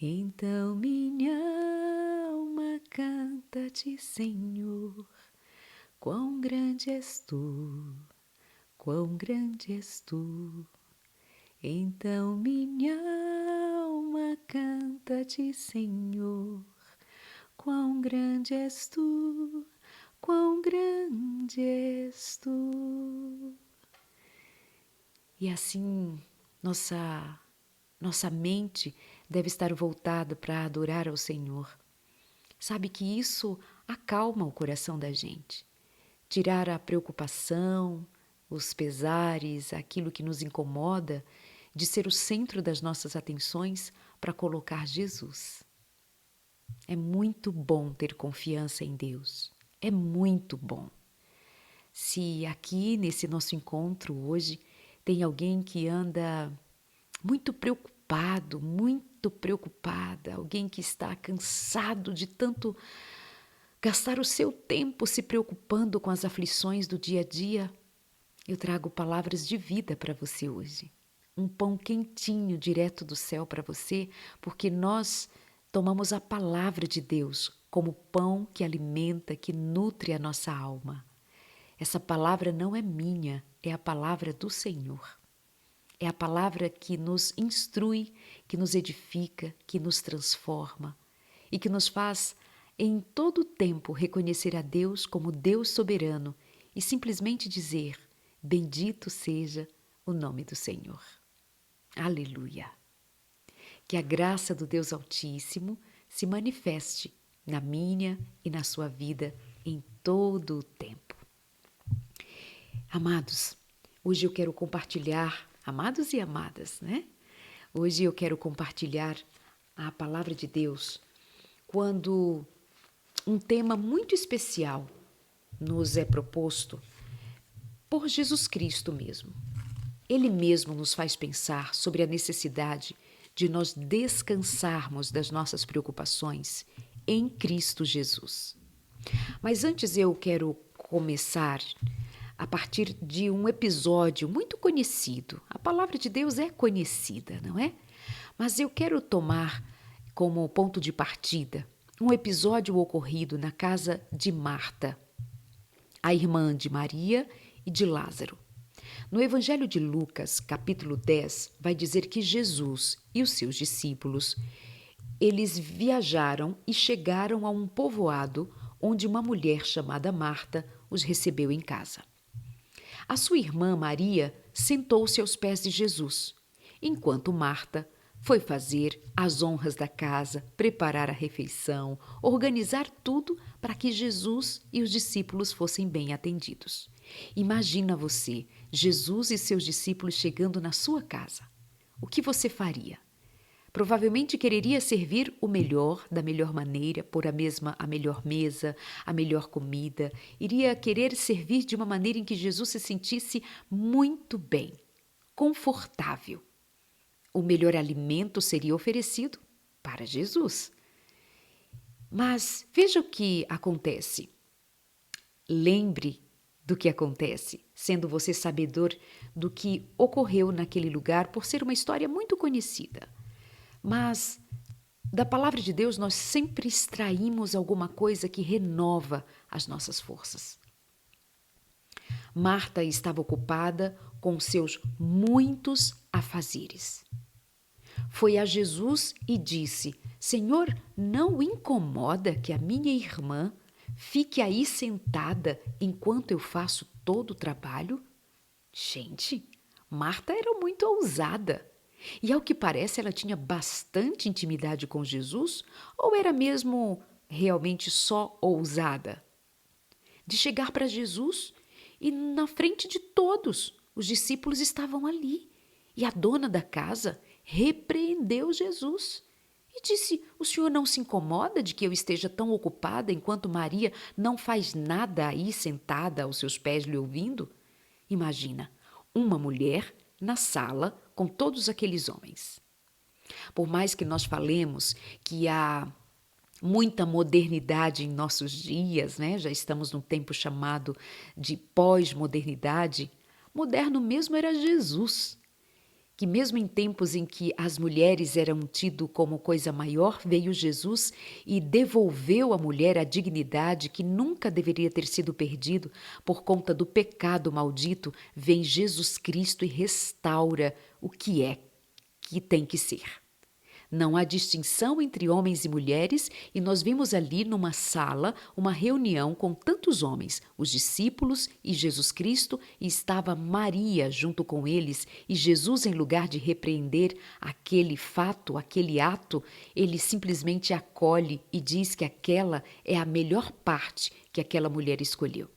Então minha alma canta-te, Senhor, quão grande és tu, quão grande és tu. Então minha alma canta-te, Senhor, quão grande és tu, quão grande és tu. E assim, nossa mente deve estar voltada para adorar ao Senhor. Sabe que isso acalma o coração da gente. Tirar a preocupação, os pesares, aquilo que nos incomoda, de ser o centro das nossas atenções para colocar Jesus. É muito bom ter confiança em Deus. É muito bom. Se aqui nesse nosso encontro hoje tem alguém que anda muito preocupado, muito preocupada, alguém que está cansado de tanto gastar o seu tempo se preocupando com as aflições do dia a dia, eu trago palavras de vida para você hoje. Um pão quentinho direto do céu para você, porque nós tomamos a palavra de Deus como pão que alimenta, que nutre a nossa alma. Essa palavra não é minha, é a palavra do Senhor. É a palavra que nos instrui, que nos edifica, que nos transforma e que nos faz em todo o tempo reconhecer a Deus como Deus soberano e simplesmente dizer: bendito seja o nome do Senhor. Aleluia! Que a graça do Deus Altíssimo se manifeste na minha e na sua vida em todo o tempo. Amados, hoje eu quero compartilhar, amados e amadas, né? Hoje eu quero compartilhar a palavra de Deus quando um tema muito especial nos é proposto por Jesus Cristo mesmo. Ele mesmo nos faz pensar sobre a necessidade de nós descansarmos das nossas preocupações em Cristo Jesus. Mas antes eu quero começar a partir de um episódio muito conhecido. A palavra de Deus é conhecida, não é? Mas eu quero tomar como ponto de partida um episódio ocorrido na casa de Marta, a irmã de Maria e de Lázaro. No Evangelho de Lucas, capítulo 10, vai dizer que Jesus e os seus discípulos, eles viajaram e chegaram a um povoado onde uma mulher chamada Marta os recebeu em casa. A sua irmã Maria sentou-se aos pés de Jesus, enquanto Marta foi fazer as honras da casa, preparar a refeição, organizar tudo para que Jesus e os discípulos fossem bem atendidos. Imagina você, Jesus e seus discípulos chegando na sua casa. O que você faria? Provavelmente quereria servir o melhor, da melhor maneira, pôr a melhor mesa, a melhor comida. Iria querer servir de uma maneira em que Jesus se sentisse muito bem, confortável. O melhor alimento seria oferecido para Jesus. Mas veja o que acontece. Lembre do que acontece, sendo você sabedor do que ocorreu naquele lugar por ser uma história muito conhecida. Mas da palavra de Deus nós sempre extraímos alguma coisa que renova as nossas forças. Marta estava ocupada com seus muitos afazeres. Foi a Jesus e disse: Senhor, não o incomoda que a minha irmã fique aí sentada enquanto eu faço todo o trabalho? Gente, Marta era muito ousada. E ao que parece, ela tinha bastante intimidade com Jesus, ou era mesmo realmente só ousada? De chegar para Jesus e na frente de todos, os discípulos estavam ali. E a dona da casa repreendeu Jesus e disse: O senhor não se incomoda de que eu esteja tão ocupada enquanto Maria não faz nada aí sentada aos seus pés lhe ouvindo? Imagina, uma mulher na sala com todos aqueles homens. Por mais que nós falemos que há muita modernidade em nossos dias, né? Já estamos num tempo chamado de pós-modernidade. Moderno mesmo era Jesus, que mesmo em tempos em que as mulheres eram tidas como coisa maior, veio Jesus e devolveu à mulher a dignidade que nunca deveria ter sido perdido por conta do pecado maldito. Vem Jesus Cristo e restaura o que é que tem que ser. Não há distinção entre homens e mulheres, e nós vimos ali numa sala uma reunião com tantos homens, os discípulos e Jesus Cristo, e estava Maria junto com eles, e Jesus, em lugar de repreender aquele fato, aquele ato, ele simplesmente acolhe e diz que aquela é a melhor parte que aquela mulher escolheu.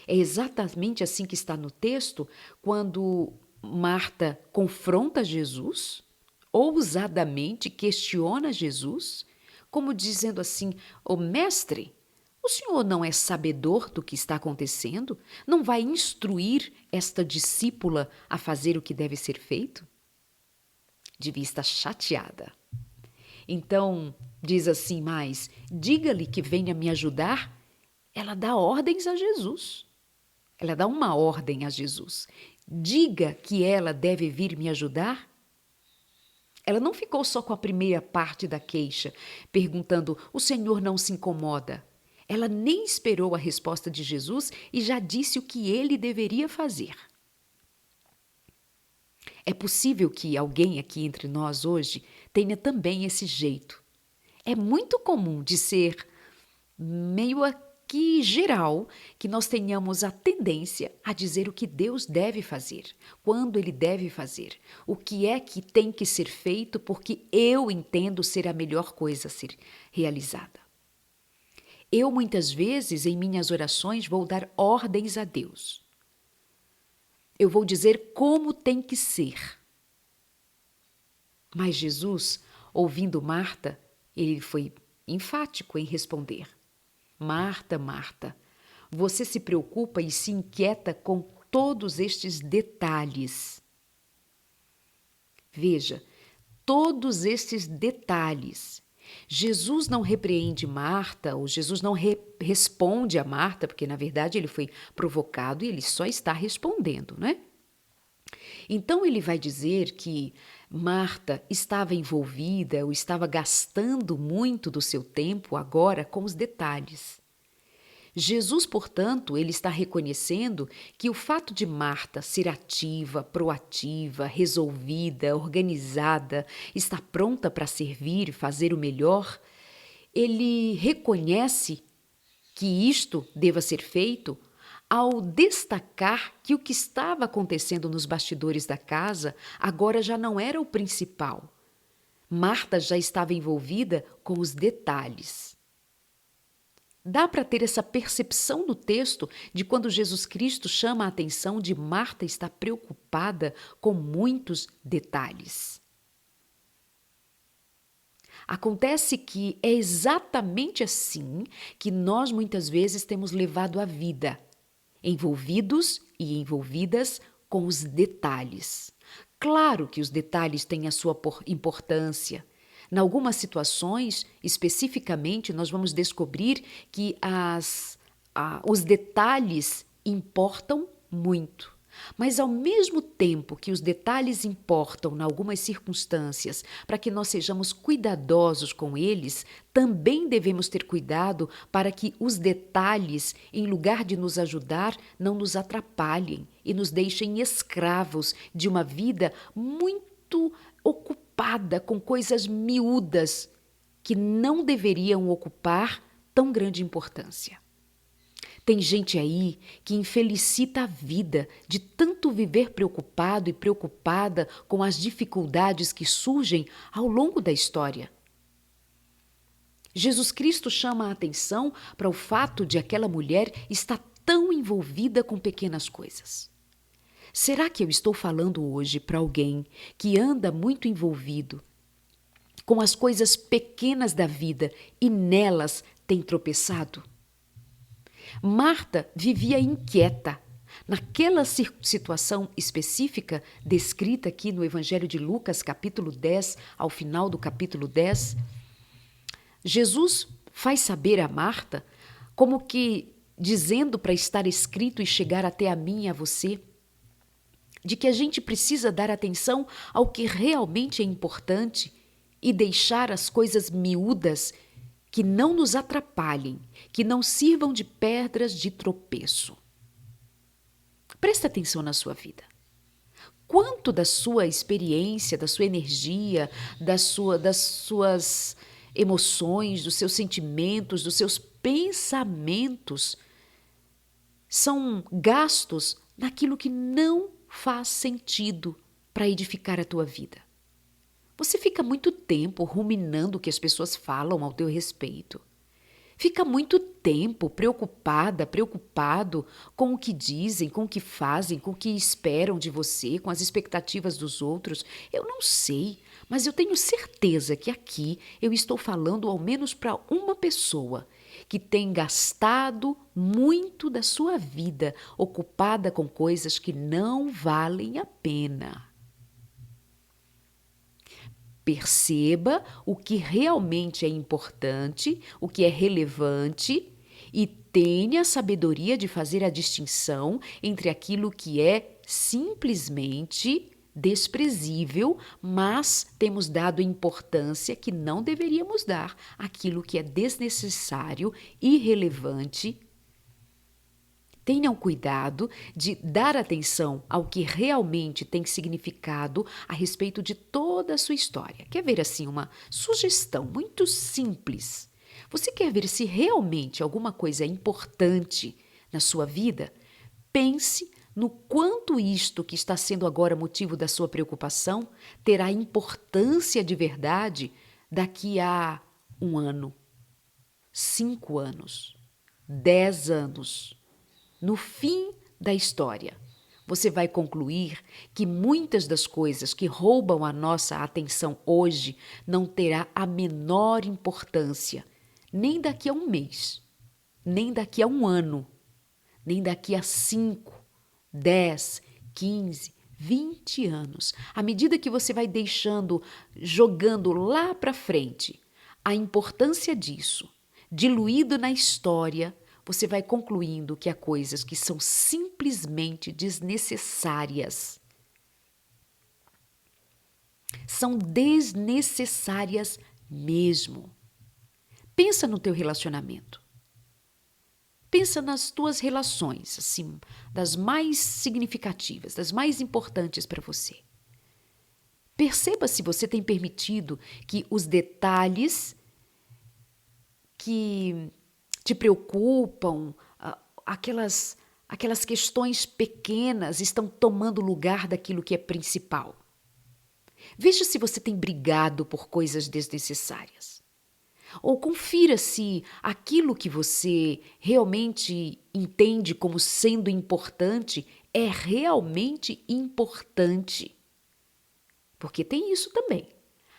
É exatamente assim que está no texto, quando Marta confronta Jesus, ousadamente questiona Jesus, como dizendo assim: "Ô mestre, o senhor não é sabedor do que está acontecendo? Não vai instruir esta discípula a fazer o que deve ser feito?" Devia estar chateada. Então, diz assim mais: "Diga-lhe que venha me ajudar." Ela dá ordens a Jesus. Ela dá uma ordem a Jesus. Diga que ela deve vir me ajudar. Ela não ficou só com a primeira parte da queixa, perguntando: "O Senhor não se incomoda?" Ela nem esperou a resposta de Jesus e já disse o que ele deveria fazer. É possível que alguém aqui entre nós hoje tenha também esse jeito. É muito comum de ser meio que geral, que nós tenhamos a tendência a dizer o que Deus deve fazer, quando Ele deve fazer, o que é que tem que ser feito, porque eu entendo ser a melhor coisa a ser realizada. Eu, muitas vezes, em minhas orações, vou dar ordens a Deus. Eu vou dizer como tem que ser. Mas Jesus, ouvindo Marta, ele foi enfático em responder: "Marta, Marta, você se preocupa e se inquieta com todos estes detalhes." Veja, todos estes detalhes. Jesus não repreende Marta, ou Jesus não responde a Marta, porque na verdade ele foi provocado e ele só está respondendo, né? Então ele vai dizer que Marta estava envolvida ou estava gastando muito do seu tempo agora com os detalhes. Jesus, portanto, ele está reconhecendo que o fato de Marta ser ativa, proativa, resolvida, organizada, estar pronta para servir e fazer o melhor, ele reconhece que isto deva ser feito ao destacar que o que estava acontecendo nos bastidores da casa agora já não era o principal. Marta já estava envolvida com os detalhes. Dá para ter essa percepção no texto de quando Jesus Cristo chama a atenção de Marta estar preocupada com muitos detalhes. Acontece que é exatamente assim que nós muitas vezes temos levado a vida, envolvidos e envolvidas com os detalhes. Claro que os detalhes têm a sua importância. Em algumas situações, especificamente, nós vamos descobrir que os detalhes importam muito. Mas, ao mesmo tempo que os detalhes importam em algumas circunstâncias, para que nós sejamos cuidadosos com eles, também devemos ter cuidado para que os detalhes, em lugar de nos ajudar, não nos atrapalhem e nos deixem escravos de uma vida muito ocupada com coisas miúdas que não deveriam ocupar tão grande importância. Tem gente aí que infelicita a vida de tanto viver preocupado e preocupada com as dificuldades que surgem ao longo da história. Jesus Cristo chama a atenção para o fato de aquela mulher estar tão envolvida com pequenas coisas. Será que eu estou falando hoje para alguém que anda muito envolvido com as coisas pequenas da vida e nelas tem tropeçado? Marta vivia inquieta. Naquela situação específica, descrita aqui no Evangelho de Lucas, capítulo 10, ao final do capítulo 10, Jesus faz saber a Marta, como que dizendo para estar escrito e chegar até a mim e a você, de que a gente precisa dar atenção ao que realmente é importante e deixar as coisas miúdas que não nos atrapalhem, que não sirvam de pedras de tropeço. Presta atenção na sua vida. Quanto da sua experiência, da sua energia, das suas emoções, dos seus sentimentos, dos seus pensamentos são gastos naquilo que não faz sentido para edificar a tua vida? Você fica muito tempo ruminando o que as pessoas falam ao teu respeito. Fica muito tempo preocupado com o que dizem, com o que fazem, com o que esperam de você, com as expectativas dos outros. Eu não sei, mas eu tenho certeza que aqui eu estou falando ao menos para uma pessoa que tem gastado muito da sua vida ocupada com coisas que não valem a pena. Perceba o que realmente é importante, o que é relevante e tenha a sabedoria de fazer a distinção entre aquilo que é simplesmente desprezível, mas temos dado importância que não deveríamos dar, aquilo que é desnecessário, irrelevante. Tenham cuidado de dar atenção ao que realmente tem significado a respeito de toda a sua história. Quer ver assim uma sugestão muito simples? Você quer ver se realmente alguma coisa é importante na sua vida? Pense no quanto isto que está sendo agora motivo da sua preocupação terá importância de verdade daqui a 1 ano, 5 anos, 10 anos. No fim da história, você vai concluir que muitas das coisas que roubam a nossa atenção hoje não terá a menor importância, nem daqui a 1 mês, nem daqui a 1 ano, nem daqui a 5, 10, 15, 20 anos. À medida que você vai deixando, jogando lá para frente, a importância disso, diluído na história, você vai concluindo que há coisas que são simplesmente desnecessárias. São desnecessárias mesmo. Pensa no teu relacionamento. Pensa nas tuas relações, assim, das mais significativas, das mais importantes para você. Perceba se você tem permitido que os detalhes que te preocupam, aquelas questões pequenas estão tomando lugar daquilo que é principal. Veja se você tem brigado por coisas desnecessárias. Ou confira se aquilo que você realmente entende como sendo importante é realmente importante. Porque tem isso também.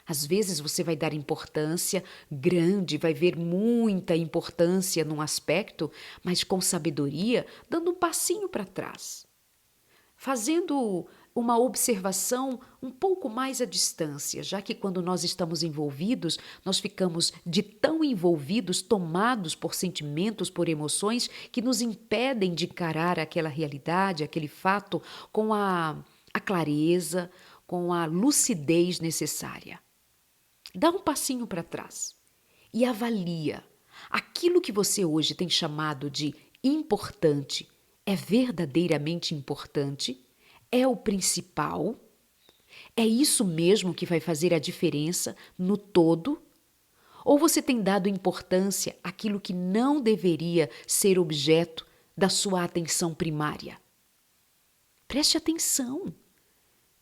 Às vezes você vai dar importância grande, vai ver muita importância num aspecto, mas com sabedoria, dando um passinho para trás. Fazendo uma observação um pouco mais à distância, já que quando nós estamos envolvidos, nós ficamos de tão envolvidos, tomados por sentimentos, por emoções, que nos impedem de encarar aquela realidade, aquele fato, com a clareza, com a lucidez necessária. Dá um passinho para trás e avalia. Aquilo que você hoje tem chamado de importante é verdadeiramente importante? É o principal? É isso mesmo que vai fazer a diferença no todo? Ou você tem dado importância àquilo que não deveria ser objeto da sua atenção primária? Preste atenção.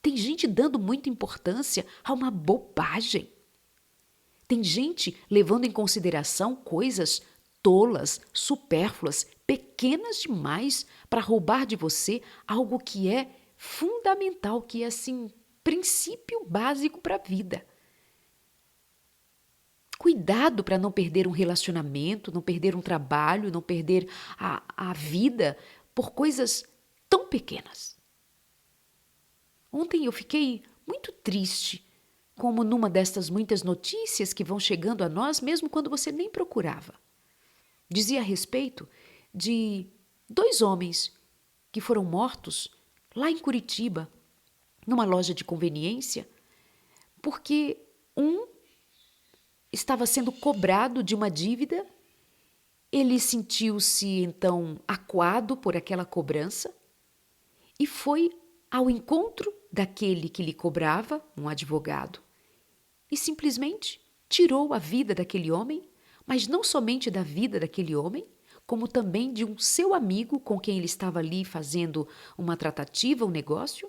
Tem gente dando muita importância a uma bobagem. Tem gente levando em consideração coisas tolas, supérfluas, pequenas demais para roubar de você algo que é fundamental, que é assim, princípio básico para a vida. Cuidado para não perder um relacionamento, não perder um trabalho, não perder a vida por coisas tão pequenas. Ontem eu fiquei muito triste, como numa destas muitas notícias que vão chegando a nós, mesmo quando você nem procurava. Dizia a respeito de 2 homens que foram mortos lá em Curitiba, numa loja de conveniência, porque um estava sendo cobrado de uma dívida, ele sentiu-se então acuado por aquela cobrança e foi ao encontro daquele que lhe cobrava, um advogado, e simplesmente tirou a vida daquele homem, mas não somente da vida daquele homem, como também de um seu amigo com quem ele estava ali fazendo uma tratativa, um negócio.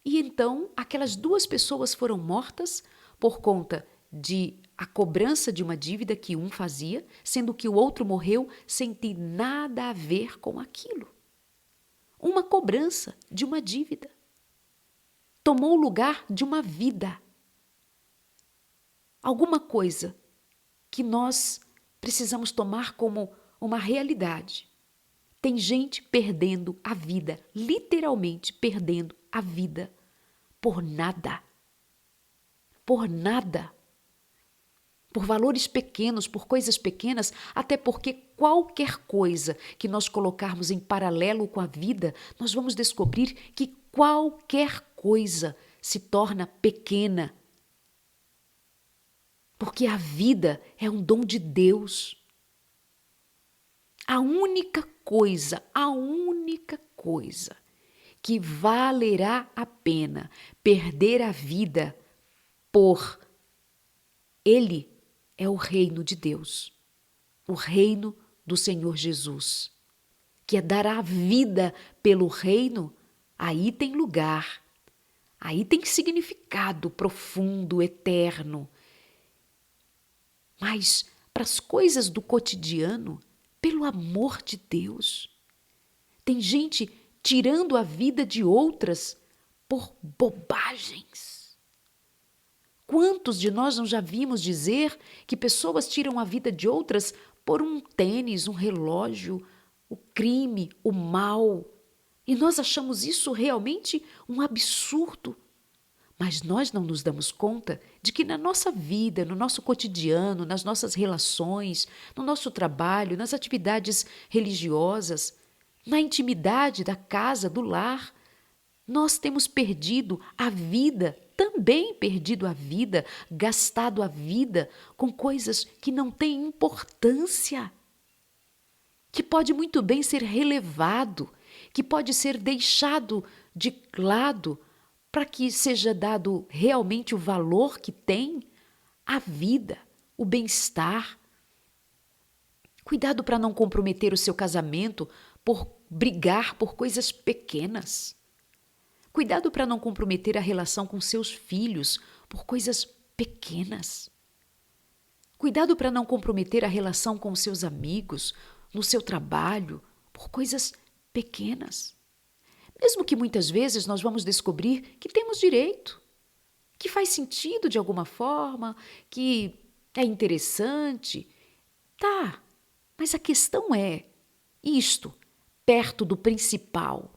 E então aquelas duas pessoas foram mortas por conta de a cobrança de uma dívida que um fazia, sendo que o outro morreu sem ter nada a ver com aquilo. Uma cobrança de uma dívida tomou o lugar de uma vida. Alguma coisa que nós precisamos tomar como uma realidade. Tem gente perdendo a vida, literalmente perdendo a vida, por nada. Por nada. Por valores pequenos, por coisas pequenas, até porque qualquer coisa que nós colocarmos em paralelo com a vida, nós vamos descobrir que qualquer coisa se torna pequena. Porque a vida é um dom de Deus. A única coisa que valerá a pena perder a vida por Ele é o reino de Deus, o reino do Senhor Jesus, que é dar a vida pelo reino. Aí tem lugar, aí tem significado profundo, eterno. Mas para as coisas do cotidiano, pelo amor de Deus, tem gente tirando a vida de outras por bobagens. Quantos de nós não já vimos dizer que pessoas tiram a vida de outras por um tênis, um relógio, o crime, o mal? E nós achamos isso realmente um absurdo. Mas nós não nos damos conta de que na nossa vida, no nosso cotidiano, nas nossas relações, no nosso trabalho, nas atividades religiosas, na intimidade da casa, do lar, nós temos perdido a vida, também perdido a vida, gastado a vida com coisas que não têm importância, que pode muito bem ser relevado, que pode ser deixado de lado, para que seja dado realmente o valor que tem a vida, o bem-estar. Cuidado para não comprometer o seu casamento por brigar por coisas pequenas. Cuidado para não comprometer a relação com seus filhos por coisas pequenas. Cuidado para não comprometer a relação com seus amigos, no seu trabalho, por coisas pequenas. Mesmo que muitas vezes nós vamos descobrir que temos direito, que faz sentido de alguma forma, que é interessante. Tá, mas a questão é, isto, perto do principal,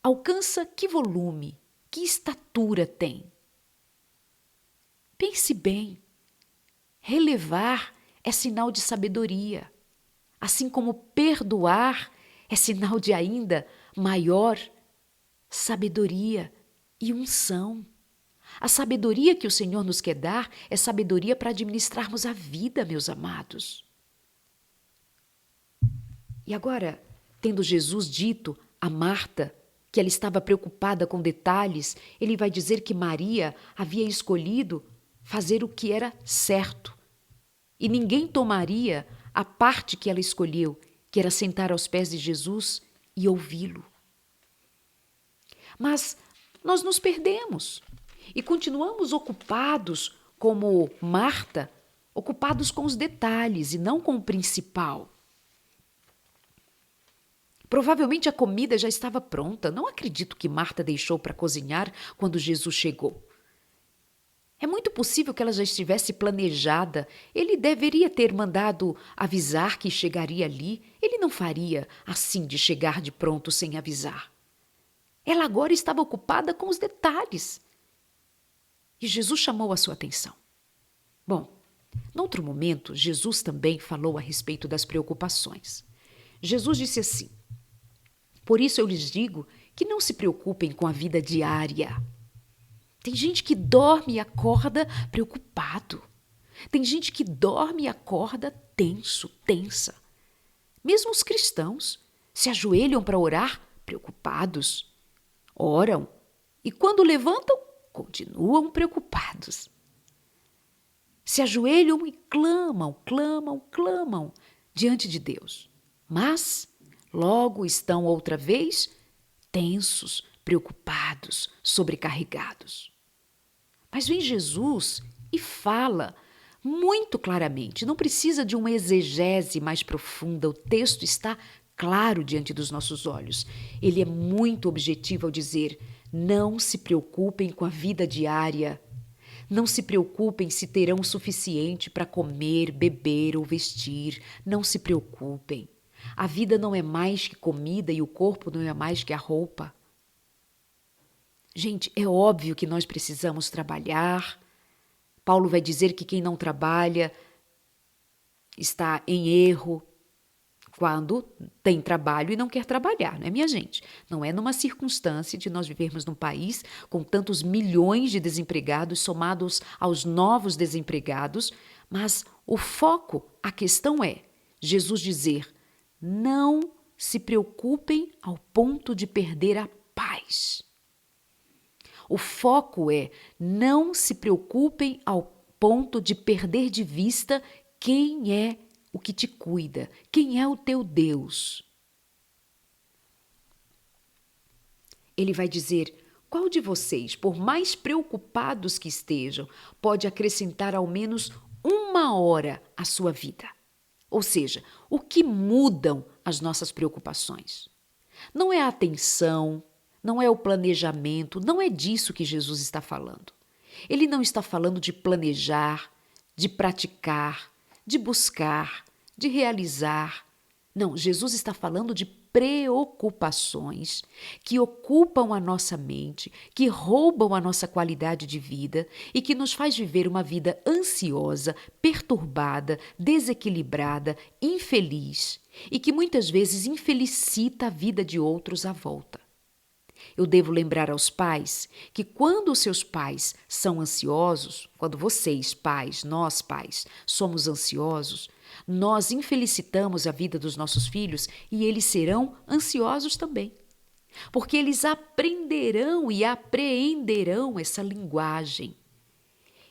alcança que volume, que estatura tem? Pense bem, relevar é sinal de sabedoria, assim como perdoar é sinal de ainda maior sabedoria e unção. A sabedoria que o Senhor nos quer dar é sabedoria para administrarmos a vida, meus amados. E agora, tendo Jesus dito a Marta que ela estava preocupada com detalhes, ele vai dizer que Maria havia escolhido fazer o que era certo. E ninguém tomaria a parte que ela escolheu, que era sentar aos pés de Jesus e ouvi-lo. Mas nós nos perdemos e continuamos ocupados como Marta, ocupados com os detalhes e não com o principal. Provavelmente a comida já estava pronta. Não acredito que Marta deixou para cozinhar quando Jesus chegou. É muito possível que ela já estivesse planejada. Ele deveria ter mandado avisar que chegaria ali. Ele não faria assim de chegar de pronto sem avisar. Ela agora estava ocupada com os detalhes. E Jesus chamou a sua atenção. Bom, noutro momento, Jesus também falou a respeito das preocupações. Jesus disse assim: por isso eu lhes digo que não se preocupem com a vida diária. Tem gente que dorme e acorda preocupado. Tem gente que dorme e acorda tenso, tensa. Mesmo os cristãos se ajoelham para orar preocupados. Oram e quando levantam, continuam preocupados. Se ajoelham e clamam, clamam, clamam diante de Deus. Mas logo estão outra vez tensos, preocupados, sobrecarregados. Mas vem Jesus e fala muito claramente, não precisa de uma exegese mais profunda, o texto está claro diante dos nossos olhos. Ele é muito objetivo ao dizer: não se preocupem com a vida diária, não se preocupem se terão o suficiente para comer, beber ou vestir, não se preocupem. A vida não é mais que comida e o corpo não é mais que a roupa. Gente, é óbvio que nós precisamos trabalhar. Paulo vai dizer que quem não trabalha está em erro quando tem trabalho e não quer trabalhar, não é, minha gente? Não é numa circunstância de nós vivermos num país com tantos milhões de desempregados somados aos novos desempregados, mas o foco, a questão é Jesus dizer: não se preocupem ao ponto de perder a paz. O foco é não se preocupem ao ponto de perder de vista quem é o que te cuida, quem é o teu Deus. Ele vai dizer: qual de vocês, por mais preocupados que estejam, pode acrescentar ao menos 1 hora à sua vida? Ou seja, o que mudam as nossas preocupações? Não é a atenção, não é o planejamento, não é disso que Jesus está falando. Ele não está falando de planejar, de praticar, de buscar, de realizar. Não, Jesus está falando de preocupações que ocupam a nossa mente, que roubam a nossa qualidade de vida e que nos faz viver uma vida ansiosa, perturbada, desequilibrada, infeliz e que muitas vezes infelicita a vida de outros à volta. Eu devo lembrar aos pais que quando os seus pais são ansiosos, quando vocês, pais, nós, pais, somos ansiosos, nós infelicitamos a vida dos nossos filhos e eles serão ansiosos também. Porque eles aprenderão e apreenderão essa linguagem.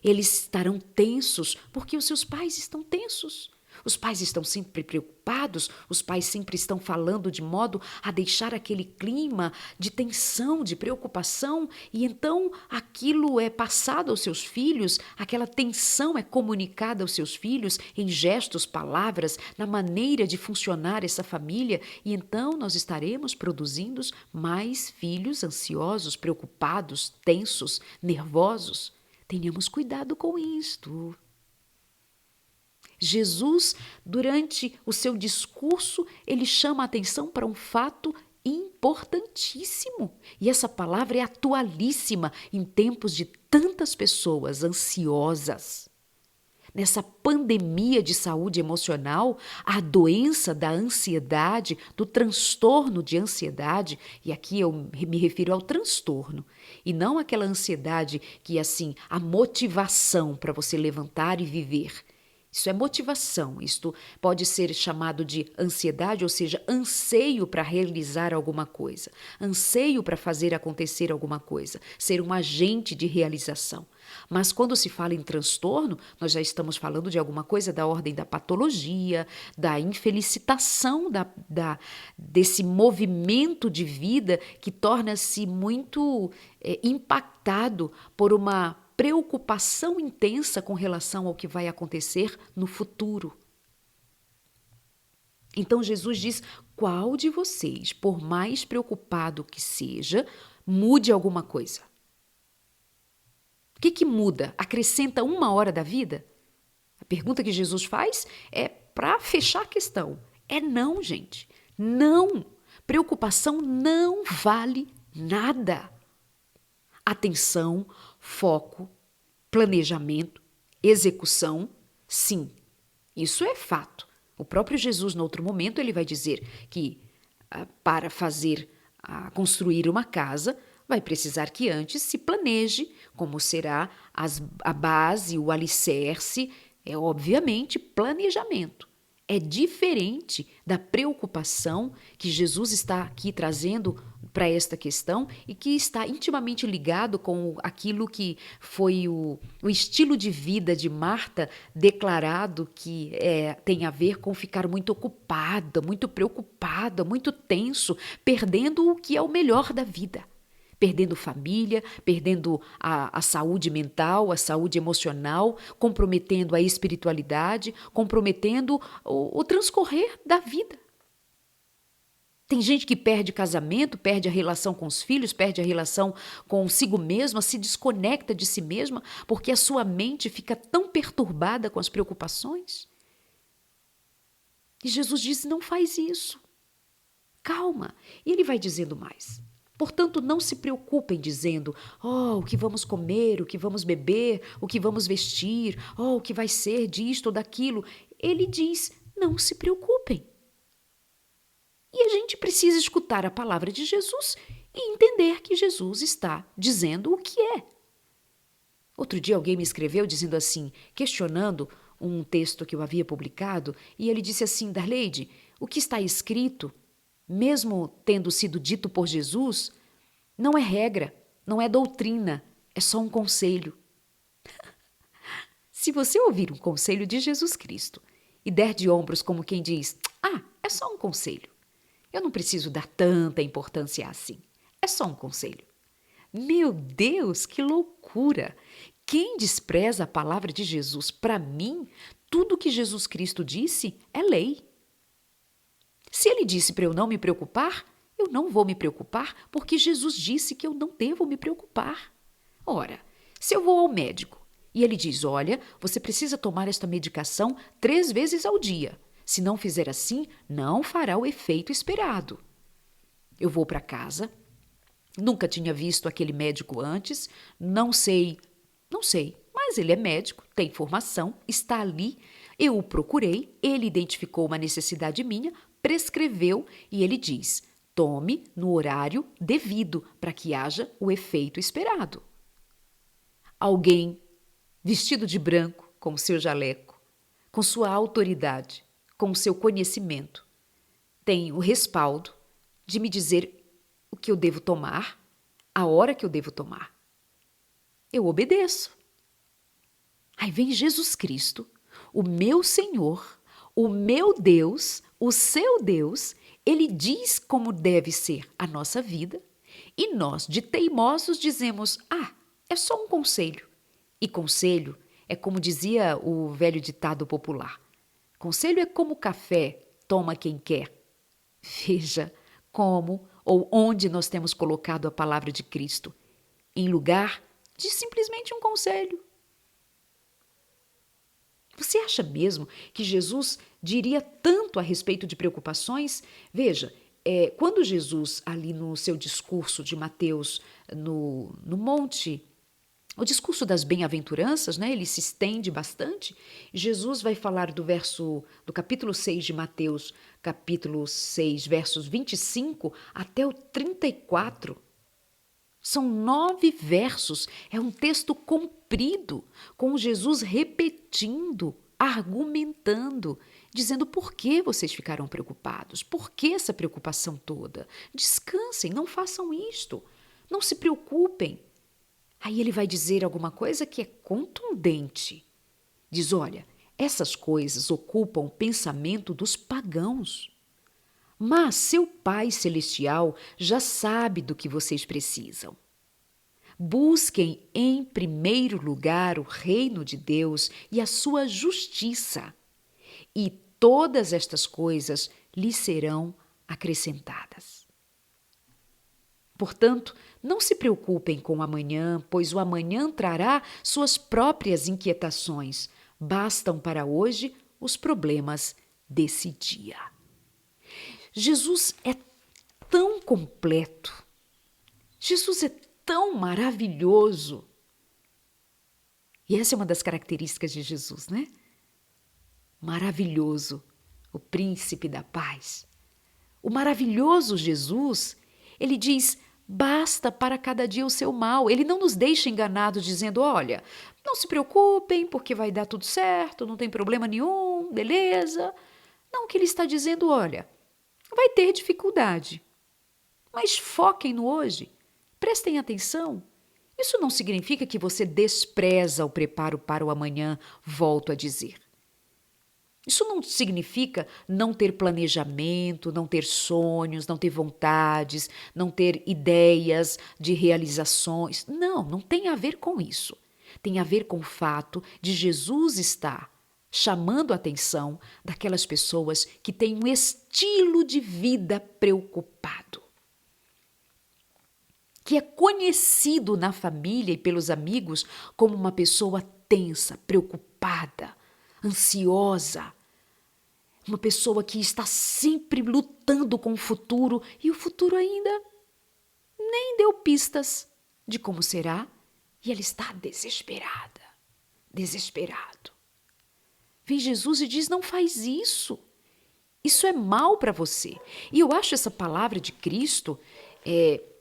Eles estarão tensos porque os seus pais estão tensos. Os pais estão sempre preocupados, os pais sempre estão falando de modo a deixar aquele clima de tensão, de preocupação, e então aquilo é passado aos seus filhos, aquela tensão é comunicada aos seus filhos em gestos, palavras, na maneira de funcionar essa família, e então nós estaremos produzindo mais filhos ansiosos, preocupados, tensos, nervosos. Tenhamos cuidado com isto. Jesus, durante o seu discurso, ele chama a atenção para um fato importantíssimo. E essa palavra é atualíssima em tempos de tantas pessoas ansiosas. Nessa pandemia de saúde emocional, a doença da ansiedade, do transtorno de ansiedade, e aqui eu me refiro ao transtorno, e não aquela ansiedade que é assim, a motivação para você levantar e viver. Isso é motivação, isto pode ser chamado de ansiedade, ou seja, anseio para realizar alguma coisa, anseio para fazer acontecer alguma coisa, ser um agente de realização. Mas quando se fala em transtorno, nós já estamos falando de alguma coisa da ordem da patologia, da infelicitação desse movimento de vida que torna-se muito impactado por uma preocupação intensa com relação ao que vai acontecer no futuro. Então Jesus diz: qual de vocês, por mais preocupado que seja, mude alguma coisa? O que muda? Acrescenta 1 hora da vida? A pergunta que Jesus faz é para fechar a questão. É não, gente. Não. Preocupação não vale nada. Atenção, foco, planejamento, execução, sim, isso é fato. O próprio Jesus, no outro momento, ele vai dizer que para fazer a construir uma casa, vai precisar que antes se planeje como será a base, o alicerce, é obviamente planejamento. É diferente da preocupação que Jesus está aqui trazendo para esta questão e que está intimamente ligado com aquilo que foi o estilo de vida de Marta declarado que tem a ver com ficar muito ocupada, muito preocupada, muito tenso, perdendo o que é o melhor da vida. Perdendo família, perdendo a saúde mental, a saúde emocional, comprometendo a espiritualidade, comprometendo o transcorrer da vida. Tem gente que perde casamento, perde a relação com os filhos, perde a relação consigo mesma, se desconecta de si mesma, porque a sua mente fica tão perturbada com as preocupações. E Jesus diz, não faz isso. Calma. E ele vai dizendo mais. Portanto, não se preocupem dizendo, o que vamos comer, o que vamos beber, o que vamos vestir, o que vai ser disto ou daquilo. Ele diz, não se preocupem. E a gente precisa escutar a palavra de Jesus e entender que Jesus está dizendo o que é. Outro dia alguém me escreveu dizendo assim, questionando um texto que eu havia publicado, e ele disse assim, Darleide, o que está escrito, mesmo tendo sido dito por Jesus, não é regra, não é doutrina, é só um conselho. Se você ouvir um conselho de Jesus Cristo e der de ombros como quem diz, é só um conselho, eu não preciso dar tanta importância assim, é só um conselho. Meu Deus, que loucura! Quem despreza a palavra de Jesus, para mim, tudo que Jesus Cristo disse é lei. Se ele disse para eu não me preocupar, eu não vou me preocupar porque Jesus disse que eu não devo me preocupar. Ora, se eu vou ao médico e ele diz, olha, você precisa tomar esta medicação 3 vezes ao dia. Se não fizer assim, não fará o efeito esperado. Eu vou para casa, nunca tinha visto aquele médico antes, não sei, mas ele é médico, tem formação, está ali, eu o procurei, ele identificou uma necessidade minha, prescreveu e ele diz, tome no horário devido para que haja o efeito esperado. Alguém vestido de branco, com seu jaleco, com sua autoridade, com seu conhecimento, tem o respaldo de me dizer o que eu devo tomar, a hora que eu devo tomar. Eu obedeço. Aí vem Jesus Cristo, o meu Senhor, o meu Deus, o seu Deus, ele diz como deve ser a nossa vida e nós, de teimosos, dizemos, é só um conselho. E conselho é como dizia o velho ditado popular, conselho é como café, toma quem quer. Veja como ou onde nós temos colocado a palavra de Cristo, em lugar de simplesmente um conselho. Você acha mesmo que Jesus diria tanto a respeito de preocupações? Veja, quando Jesus, ali no seu discurso de Mateus, no monte, o discurso das bem-aventuranças, né, ele se estende bastante, Jesus vai falar do capítulo 6 de Mateus, capítulo 6, versos 25 até o 34. São 9 versos, é um texto comprido, com Jesus repetindo, argumentando, dizendo por que vocês ficaram preocupados, por que essa preocupação toda. Descansem, não façam isto, não se preocupem. Aí ele vai dizer alguma coisa que é contundente. Diz, olha, essas coisas ocupam o pensamento dos pagãos. Mas seu Pai Celestial já sabe do que vocês precisam. Busquem em primeiro lugar o reino de Deus e a sua justiça, e todas estas coisas lhes serão acrescentadas. Portanto, não se preocupem com o amanhã, pois o amanhã trará suas próprias inquietações. Bastam para hoje os problemas desse dia. Jesus é tão completo, Jesus é tão maravilhoso. E essa é uma das características de Jesus, né? Maravilhoso, o príncipe da paz. O maravilhoso Jesus, Ele diz: basta para cada dia o seu mal. Ele não nos deixa enganados dizendo: olha, não se preocupem porque vai dar tudo certo, não tem problema nenhum, beleza. Não, o que ele está dizendo: olha, vai ter dificuldade, mas foquem no hoje, prestem atenção. Isso não significa que você despreza o preparo para o amanhã, volto a dizer. Isso não significa não ter planejamento, não ter sonhos, não ter vontades, não ter ideias de realizações. Não, não tem a ver com isso. Tem a ver com o fato de Jesus estar chamando a atenção daquelas pessoas que têm um estilo de vida preocupado, que é conhecido na família e pelos amigos como uma pessoa tensa, preocupada, ansiosa, uma pessoa que está sempre lutando com o futuro e o futuro ainda nem deu pistas de como será e ela está desesperada, desesperado. Vem Jesus e diz: não faz isso. Isso é mal para você. E eu acho essa palavra de Cristo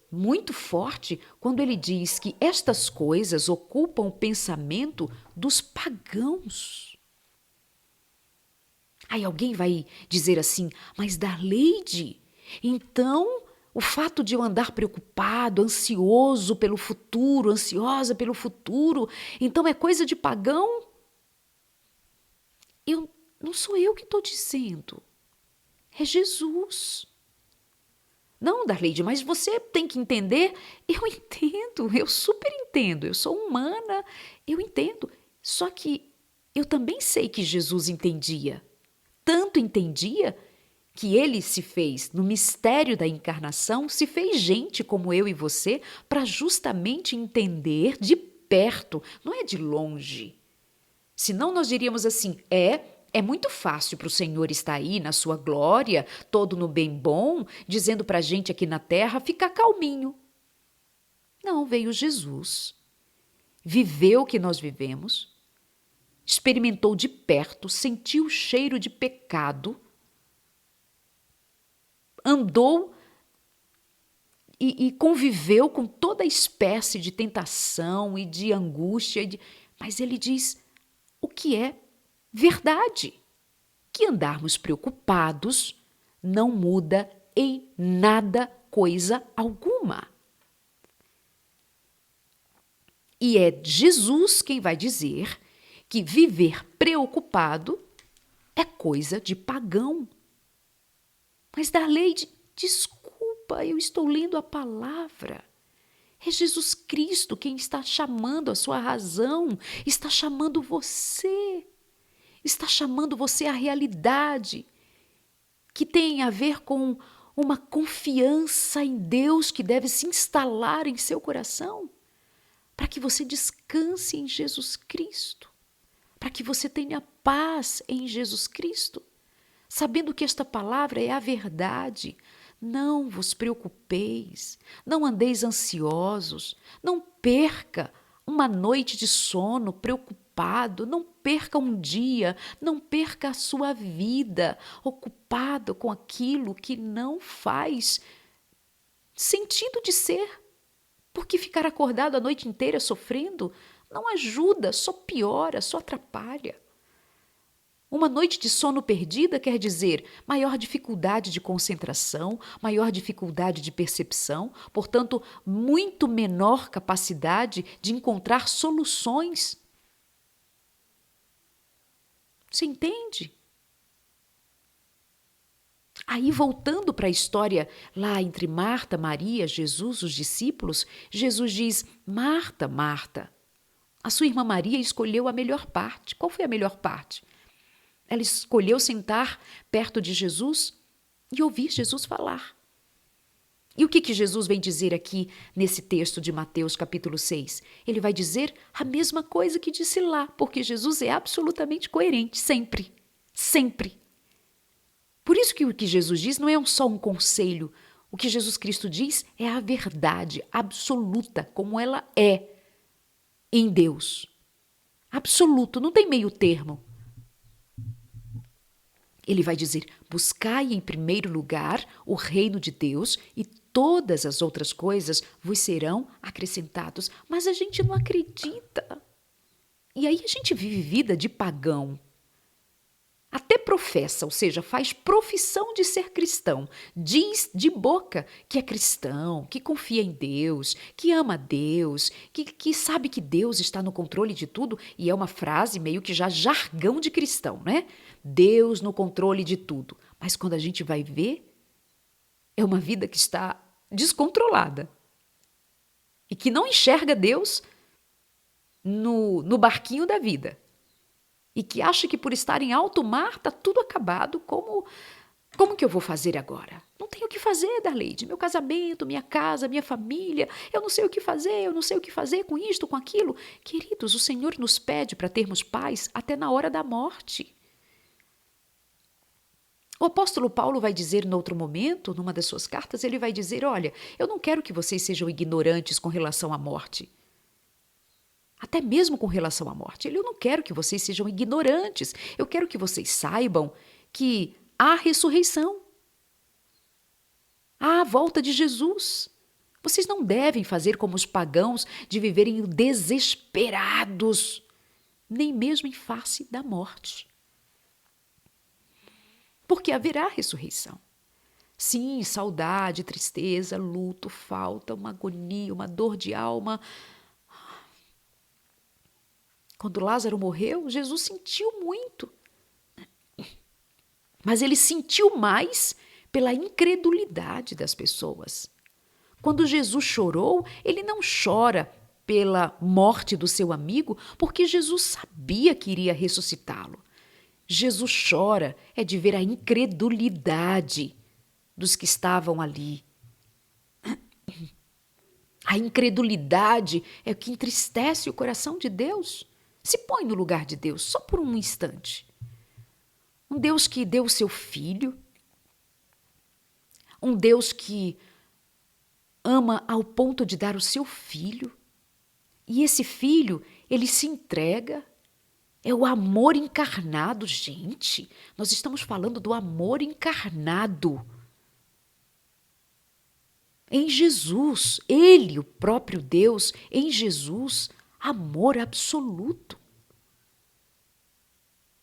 muito forte quando ele diz que estas coisas ocupam o pensamento dos pagãos. Aí alguém vai dizer assim: mas Darleide, então o fato de eu andar preocupado, ansioso pelo futuro, ansiosa pelo futuro, então é coisa de pagão? Não sou eu que estou dizendo, é Jesus. Não, Darleide, mas você tem que entender. Eu entendo, eu super entendo, eu sou humana, eu entendo. Só que eu também sei que Jesus entendia. Tanto entendia que ele se fez, no mistério da encarnação, se fez gente como eu e você para justamente entender de perto, não é de longe. Senão nós diríamos assim: é muito fácil para o Senhor estar aí na sua glória, todo no bem bom, dizendo para a gente aqui na terra ficar calminho. Não, veio Jesus, viveu o que nós vivemos, experimentou de perto, sentiu o cheiro de pecado, andou e conviveu com toda espécie de tentação e de angústia, mas ele diz o que é verdade, que andarmos preocupados não muda em nada coisa alguma. E é Jesus quem vai dizer que viver preocupado é coisa de pagão. Mas Darleide, desculpa, eu estou lendo a palavra. É Jesus Cristo quem está chamando a sua razão, está chamando você à realidade, que tem a ver com uma confiança em Deus que deve se instalar em seu coração, para que você descanse em Jesus Cristo, para que você tenha paz em Jesus Cristo, sabendo que esta palavra é a verdade. Não vos preocupeis, não andeis ansiosos, não perca uma noite de sono preocupado, não perca um dia, não perca a sua vida ocupado com aquilo que não faz sentido de ser, porque ficar acordado a noite inteira sofrendo não ajuda, só piora, só atrapalha. Uma noite de sono perdida quer dizer maior dificuldade de concentração, maior dificuldade de percepção, portanto, muito menor capacidade de encontrar soluções. Você entende? Aí, voltando para a história lá entre Marta, Maria, Jesus, os discípulos, Jesus diz: Marta, Marta, a sua irmã Maria escolheu a melhor parte. Qual foi a melhor parte? Ela escolheu sentar perto de Jesus e ouvir Jesus falar. E o que Jesus vem dizer aqui nesse texto de Mateus capítulo 6? Ele vai dizer a mesma coisa que disse lá, porque Jesus é absolutamente coerente, sempre, sempre. Por isso que o que Jesus diz não é só um conselho. O que Jesus Cristo diz é a verdade absoluta, como ela é em Deus. Absoluto, não tem meio termo. Ele vai dizer: buscai em primeiro lugar o reino de Deus e todas as outras coisas vos serão acrescentados. Mas a gente não acredita. E aí a gente vive vida de pagão. Até professa, ou seja, faz profissão de ser cristão, diz de boca que é cristão, que confia em Deus, que ama Deus, que sabe que Deus está no controle de tudo, e é uma frase meio que já jargão de cristão, né? Deus no controle de tudo. Mas quando a gente vai ver, é uma vida que está descontrolada e que não enxerga Deus no barquinho da vida. E que acha que por estar em alto mar está tudo acabado, como que eu vou fazer agora? Não tenho o que fazer, Darleide, meu casamento, minha casa, minha família, eu não sei o que fazer, eu não sei o que fazer com isto, com aquilo. Queridos, o Senhor nos pede para termos paz até na hora da morte. O apóstolo Paulo vai dizer em outro momento, numa das suas cartas, ele vai dizer, olha, eu não quero que vocês sejam ignorantes com relação à morte. Até mesmo com relação à morte. Eu não quero que vocês sejam ignorantes. Eu quero que vocês saibam que há ressurreição. Há a volta de Jesus. Vocês não devem fazer como os pagãos de viverem desesperados, nem mesmo em face da morte. Porque haverá ressurreição. Sim, saudade, tristeza, luto, falta, uma agonia, uma dor de alma. Quando Lázaro morreu, Jesus sentiu muito. Mas ele sentiu mais pela incredulidade das pessoas. Quando Jesus chorou, ele não chora pela morte do seu amigo, porque Jesus sabia que iria ressuscitá-lo. Jesus chora é de ver a incredulidade dos que estavam ali. A incredulidade é o que entristece o coração de Deus. Se põe no lugar de Deus, só por um instante. Um Deus que deu o seu filho, um Deus que ama ao ponto de dar o seu filho, e esse filho, ele se entrega, é o amor encarnado, gente. Nós estamos falando do amor encarnado. Em Jesus, ele, o próprio Deus, em Jesus, amor absoluto.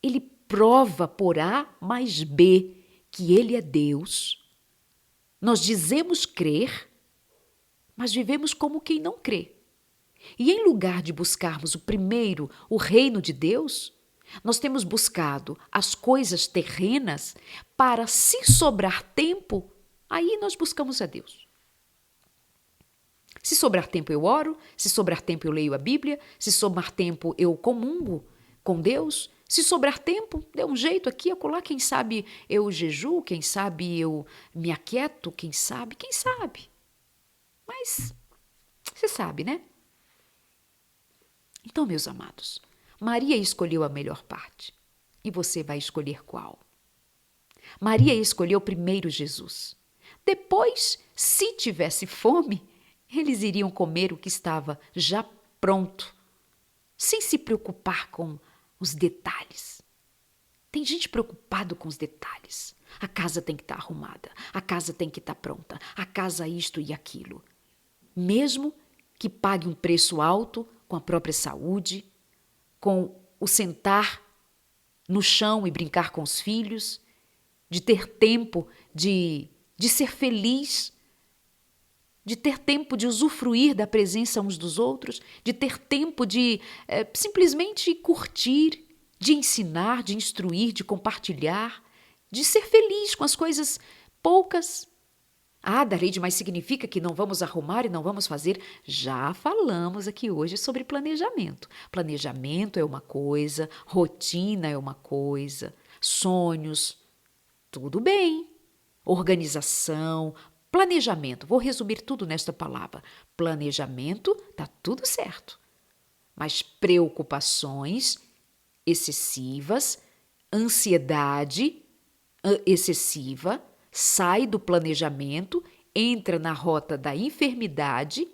Ele prova por A mais B que ele é Deus. Nós dizemos crer, mas vivemos como quem não crê. E em lugar de buscarmos primeiro o reino de Deus, nós temos buscado as coisas terrenas para, se sobrar tempo, aí nós buscamos a Deus. Se sobrar tempo eu oro, se sobrar tempo eu leio a Bíblia, se sobrar tempo eu comungo com Deus, se sobrar tempo, dê um jeito aqui, acolá, quem sabe eu jejuo, quem sabe eu me aquieto, quem sabe. Mas você sabe, né? Então, meus amados, Maria escolheu a melhor parte. E você vai escolher qual? Maria escolheu primeiro Jesus. Depois, se tivesse fome, eles iriam comer o que estava já pronto, sem se preocupar com os detalhes. Tem gente preocupada com os detalhes. A casa tem que estar arrumada, a casa tem que estar pronta, a casa isto e aquilo. Mesmo que pague um preço alto com a própria saúde, com o sentar no chão e brincar com os filhos, de ter tempo de ser feliz, de ter tempo de usufruir da presença uns dos outros, de ter tempo de simplesmente curtir, de ensinar, de instruir, de compartilhar, de ser feliz com as coisas poucas. Ah, Darleide, mas significa que não vamos arrumar e não vamos fazer? Já falamos aqui hoje sobre planejamento. Planejamento é uma coisa, rotina é uma coisa, sonhos, tudo bem. Organização, planejamento, vou resumir tudo nesta palavra. Planejamento, tá tudo certo. Mas preocupações excessivas, ansiedade excessiva, sai do planejamento, entra na rota da enfermidade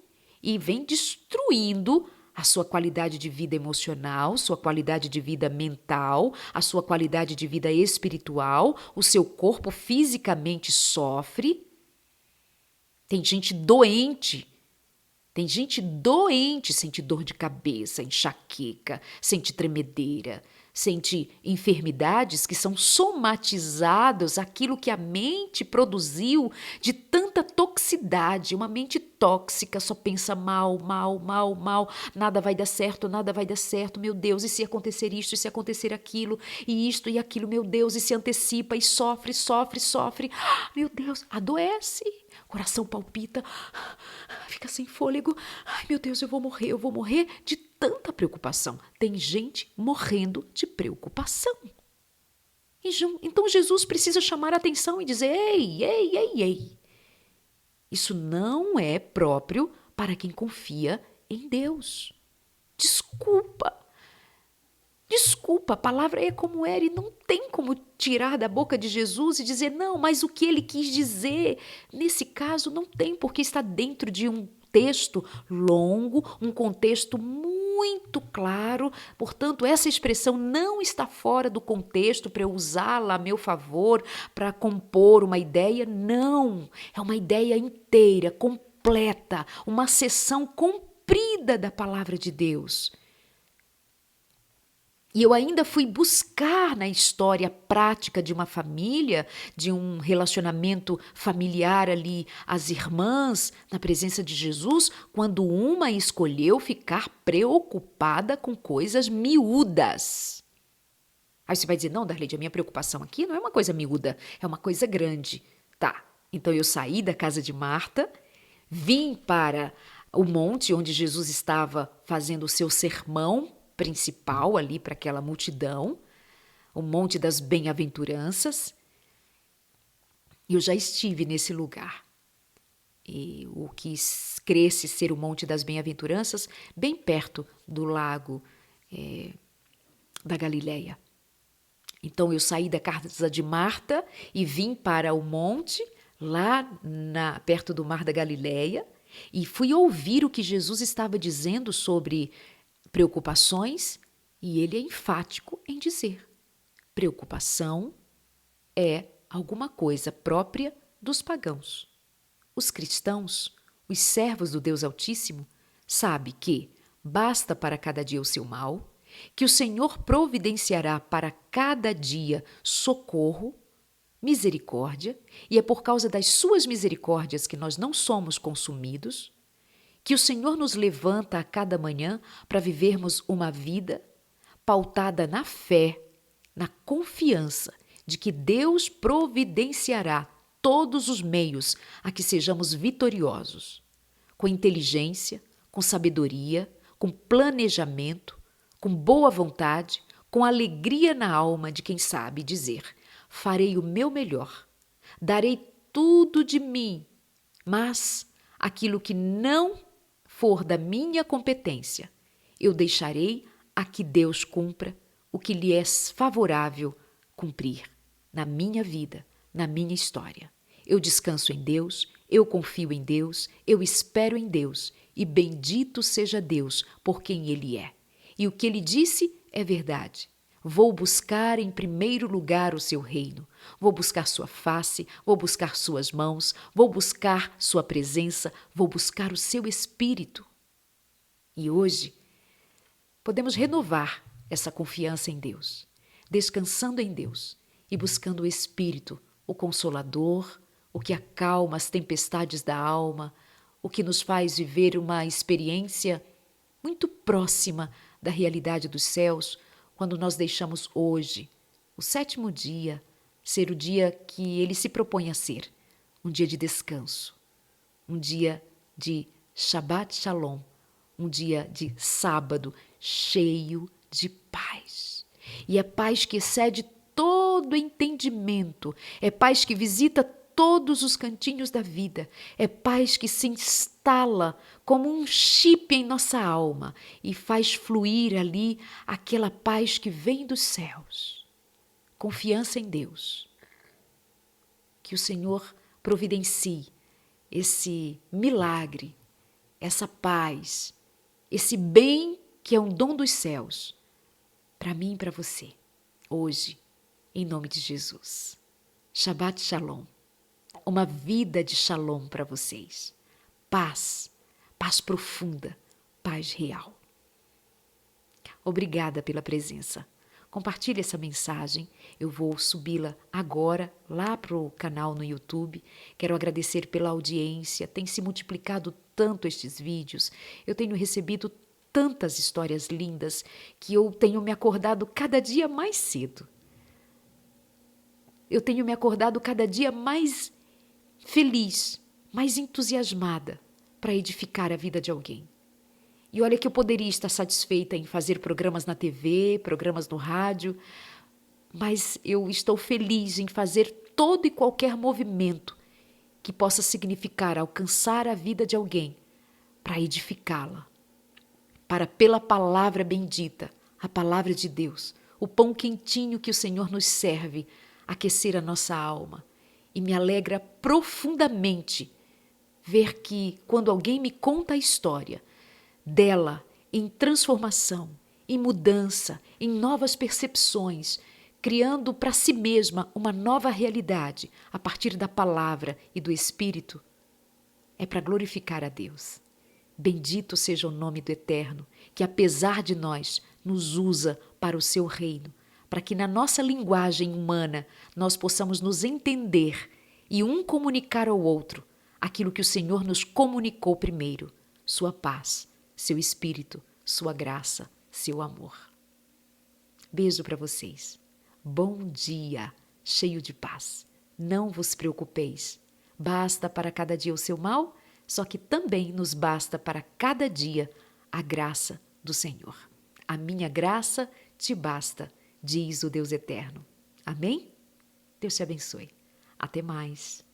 e vem destruindo a sua qualidade de vida emocional, sua qualidade de vida mental, a sua qualidade de vida espiritual, o seu corpo fisicamente sofre. Tem gente doente. Tem gente doente, sente dor de cabeça, enxaqueca, sente tremedeira, sente enfermidades que são somatizadas aquilo que a mente produziu de tanta toxicidade. Uma mente tóxica só pensa mal, mal, mal, mal. Nada vai dar certo, nada vai dar certo. Meu Deus, e se acontecer isto, e se acontecer aquilo, e isto e aquilo, meu Deus, e se antecipa e sofre, sofre, sofre. Meu Deus, adoece. Coração palpita, fica sem fôlego. Ai, meu Deus, eu vou morrer de tanta preocupação. Tem gente morrendo de preocupação. Então Jesus precisa chamar a atenção e dizer: ei, ei, ei, ei. Isso não é próprio para quem confia em Deus. Desculpa. Desculpa, a palavra é como era e não tem como tirar da boca de Jesus e dizer não, mas o que ele quis dizer, nesse caso não tem, porque está dentro de um texto longo, um contexto muito claro, portanto essa expressão não está fora do contexto para eu usá-la a meu favor, para compor uma ideia, não, é uma ideia inteira, completa, uma seção comprida da palavra de Deus. E eu ainda fui buscar na história prática de uma família, de um relacionamento familiar ali, as irmãs, na presença de Jesus, quando uma escolheu ficar preocupada com coisas miúdas. Aí você vai dizer, não, Darleide, a minha preocupação aqui não é uma coisa miúda, é uma coisa grande. Tá, então eu saí da casa de Marta, vim para o monte onde Jesus estava fazendo o seu sermão principal ali para aquela multidão, o Monte das Bem-aventuranças. E eu já estive nesse lugar. E o que cresce ser o Monte das Bem-aventuranças, bem perto do lago da Galileia. Então eu saí da casa de Marta e vim para o monte, lá perto do Mar da Galileia, e fui ouvir o que Jesus estava dizendo sobre preocupações, e ele é enfático em dizer: preocupação é alguma coisa própria dos pagãos. Os cristãos, os servos do Deus Altíssimo, sabem que basta para cada dia o seu mal, que o Senhor providenciará para cada dia socorro, misericórdia, e é por causa das suas misericórdias que nós não somos consumidos, que o Senhor nos levanta a cada manhã para vivermos uma vida pautada na fé, na confiança de que Deus providenciará todos os meios a que sejamos vitoriosos, com inteligência, com sabedoria, com planejamento, com boa vontade, com alegria na alma de quem sabe dizer: farei o meu melhor, darei tudo de mim, mas aquilo que não for da minha competência, eu deixarei a que Deus cumpra o que lhe é favorável cumprir na minha vida, na minha história. Eu descanso em Deus, eu confio em Deus, eu espero em Deus, e bendito seja Deus por quem Ele é. E o que Ele disse é verdade. Vou buscar em primeiro lugar o seu reino, vou buscar sua face, vou buscar suas mãos, vou buscar sua presença, vou buscar o seu espírito. E hoje podemos renovar essa confiança em Deus, descansando em Deus e buscando o Espírito, o Consolador, o que acalma as tempestades da alma, o que nos faz viver uma experiência muito próxima da realidade dos céus, quando nós deixamos hoje, o 7º dia, ser o dia que Ele se propõe a ser, um dia de descanso, um dia de Shabbat Shalom, um dia de sábado cheio de paz. E é paz que excede todo entendimento, é paz que visita todos os cantinhos da vida, é paz que se instala como um chip em nossa alma e faz fluir ali aquela paz que vem dos céus. Confiança em Deus. Que o Senhor providencie esse milagre, essa paz, esse bem que é um dom dos céus, para mim e para você, hoje, em nome de Jesus. Shabbat Shalom. uma vida de shalom para vocês. Paz, paz profunda, paz real. Obrigada pela presença. Compartilhe essa mensagem. Eu vou subi-la agora lá para o canal no YouTube. Quero agradecer pela audiência. Tem se multiplicado tanto estes vídeos. Eu tenho recebido tantas histórias lindas que eu tenho me acordado cada dia mais cedo. Eu tenho me acordado cada dia mais feliz, mais entusiasmada para edificar a vida de alguém. E olha que eu poderia estar satisfeita em fazer programas na TV, programas no rádio, mas eu estou feliz em fazer todo e qualquer movimento que possa significar alcançar a vida de alguém para edificá-la, para pela palavra bendita, a palavra de Deus, o pão quentinho que o Senhor nos serve, aquecer a nossa alma. E me alegra profundamente ver que quando alguém me conta a história dela em transformação, em mudança, em novas percepções, criando para si mesma uma nova realidade a partir da palavra e do Espírito, é para glorificar a Deus. Bendito seja o nome do Eterno, que apesar de nós, nos usa para o seu reino, para que na nossa linguagem humana nós possamos nos entender e um comunicar ao outro aquilo que o Senhor nos comunicou primeiro, sua paz, seu Espírito, sua graça, seu amor. Beijo para vocês. Bom dia, cheio de paz. Não vos preocupeis. Basta para cada dia o seu mal, só que também nos basta para cada dia a graça do Senhor. A minha graça te basta, diz o Deus Eterno. Amém? Deus te abençoe. Até mais.